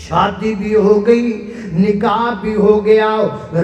شادی بھی ہو گئی، نکاح بھی ہو گیا،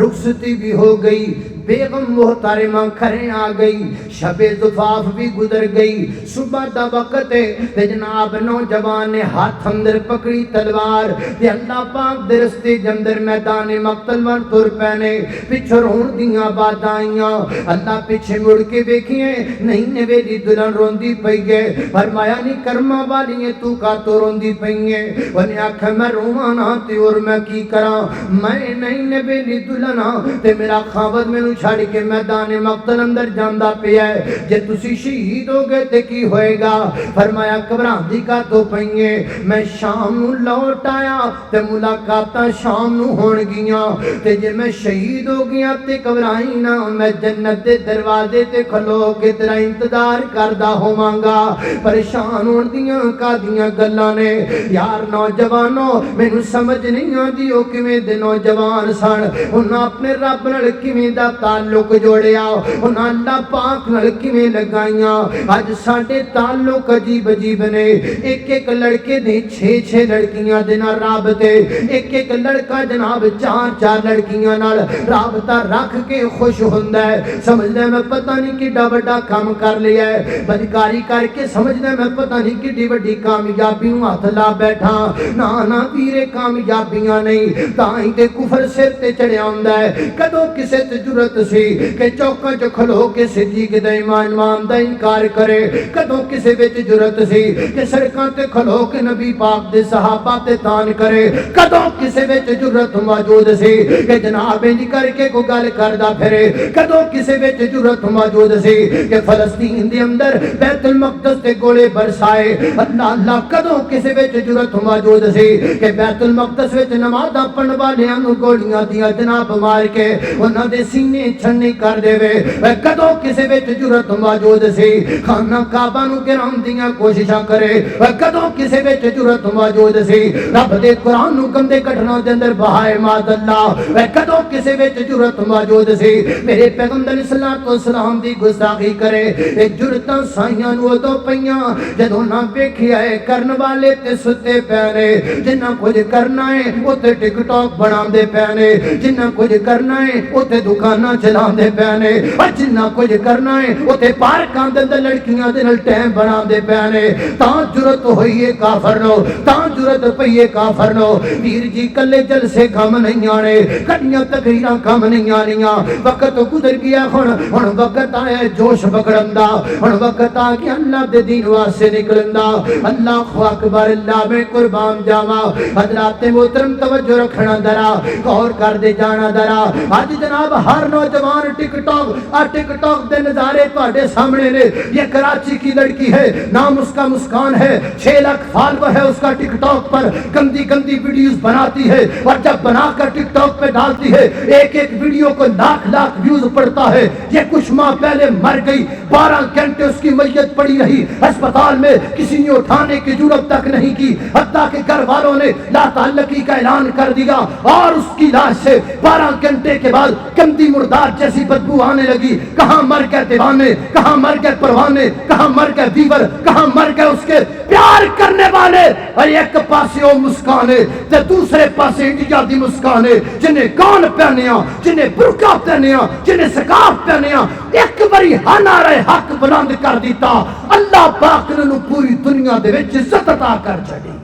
رخصتی بھی ہو گئی، بیگم محترمہ گھریں آ گئی، شب زفاف بھی گزر گئی، صبح دا وقت ہے تے جناب نوجوان نے ہاتھ اندر پکڑی تلوار تے اللہ پاک دے رستے جندر میدان مقتل ور تر پینے، پچھو رون دیاں بات آئیاں، اللہ پیچھے مڑ کے دیکھئے نہیں نویلی دلہن روندی پئی ہے، فرمایا نہیں کرما والی تو کا تو روندی پئی ہے، انہیں آکھا میں روانا تے اور میں کی کرا، میں نہیں نویلی دلہن تے میرا خاوت میں چھڑ کے میدان مقتل اندر جاندہ پیا ہے، جے تسی شہید ہو گئے تے کی ہوئے گا؟ فرمایا قبران دی کا تو پئیے، میں شام نو لوٹ آیا تے ملاقاتاں شام نو ہون گیاں تے جے میں شہید ہو گیا تے قبرائیں نا، میں جنت دے دروازے تے کھلو کے تیرا انتظار کردہ ہو مانگا۔ پریشان ہون دیاں کا دیاں گلاں نے، یار نوجوانوں مینوں سمجھ نہیں آندی او کیویں دے نوجوان سن، انہاں اپنے رب نال کیویں دا تعلق جوڑیا، انہاں اللہ پاک نال کیویں لگائیاں۔ آج ساڈے تعلق عجیب عجیب نے، ایک ایک لڑکے دے 6 لڑکیاں دے نال رابطے، ایک ایک لڑکا جناب 4 لڑکیاں نال رابطہ رکھ کے خوش ہوندا ہے، سمجھدا میں پتہ نہیں کیڈا بڑا کام کر لیا ہے، بدکاری کر کے سمجھدا میں پتہ نہیں کیڈی بڑی کامیابی نوں ہاتھ لا بیٹھا، نا ویرے کامیابیاں نہیں، تائیں تے کفر سر تے چڑھیا ہوندا ہے۔ کدوں کسے تے جرت سی کہ چوکاں چ کھلو کے صدیق دا ایمان دا انکار کرے، کدوں کسے وچ جرت سی کہ سڑکاں تے کھلو کے نبی پاک دے صحابہ تے تان کرے، کدوں کسے وچ جرت موجود سی کہ جناب انج کر کے کو گل کردا پھرے، کدوں کسے وچ جرت موجود سی کہ فلسطین دے اندر بیت المقدس تے گولے برسائے، اللہ کدوں کسے وچ جرت موجود سی کہ بیت المقدس وچ نمازاں پڑھن والیاں نوں گولیاں دیا جناب مار کے انہاں دے سینے چھنی کر دے وے، کدوں کسے وچ جرت موجود سی خانہ کعبہ نوں گراؤن دیاں کوششاں کرے، کدوں کسے وچ جرت موجود سی رب دے قرآن نوں گندے کٹنا دے اندر بہائے ماد اللہ، کدوں کسے وچ جرت موجود سی میرے پیغمبر علیہ الصلوۃ والسلام دی گستاخی کرے۔ اے جرتاں سائیاں نوں اودوں پیاں جدوں نہ ویکھیا اے کرن والے تے ستے پینے، جنہاں کچھ کرنا ہے اوتے ٹک ٹاک بناندے پینے، جنہاں کچھ کرنا ہے اوتے دکاناں چلاندے پینے، اور جنہاں کچھ کرنا ہے اوتے پارکاں دے اندر لڑکیاں دے نال ٹائم بناندے پینے، تاں جرت ہوئی ہے کافر نو، تاں جرت پئی ہے کافر نو، پیر جی کلے جلسے کم نہیں آنے، کڈیاں تقریراں کم نہیں آنیاں، وقت گزر گیا، ہن وقت آیا جوش پکڑن دا، ہن وقت آ گیا اللہ دے دین واسطے نکلن دا۔ اللہ اکبر، اللہ میں قربان جاواں۔ حضرات محترم توجہ رکھنا ذرا، غور کر دے جانا ذرا، آج جناب ہر نوجوان ٹک ٹاک دے نظارے تواڈے سامنے نے، یہ کراچی کی لڑکی ہے، نام اس کا مسکان ہے، 6 لاکھ فالوور ہے اس کا ٹک ٹاک پر، گندی ویڈیوز بناتی ہے، اور جب بنا کر ٹک ٹاک پہ ڈالتی ہے ایک ویڈیو کو لاکھ ویوز پڑتا ہے۔ یہ کچھ ماہ پہلے مر گئی، 12 گھنٹے اس کی میت پڑی رہی ہسپتال میں، کسی نے اٹھانے کی جرات تک نہیں کی، حتیٰ کہ گھر والوں نے لا تعلقی کا اعلان کر دیا، اور اس کی لاش سے 12 گھنٹے کے بعد گندی مردار جیسی بدبو آنے لگی۔ کہاں مر گئے دیوانے، کہاں مر گئے پروانے، کہاں مر گئے ویور، کہاں مر گئے اس کے پیار کرنے والے؟ اور ایک پاسے وہ مسکانے تے دوسرے پاسے انڈیا دی مسکانے، جنہیں گون پہنیا، جنہیں برقع پہنیا، جنہیں سکاف پہنیا، ایک باری نعرہ حق بلند کر دیتا، اللہ پاک نے پوری دنیا دے وچ عزت عطا کر چھڑی۔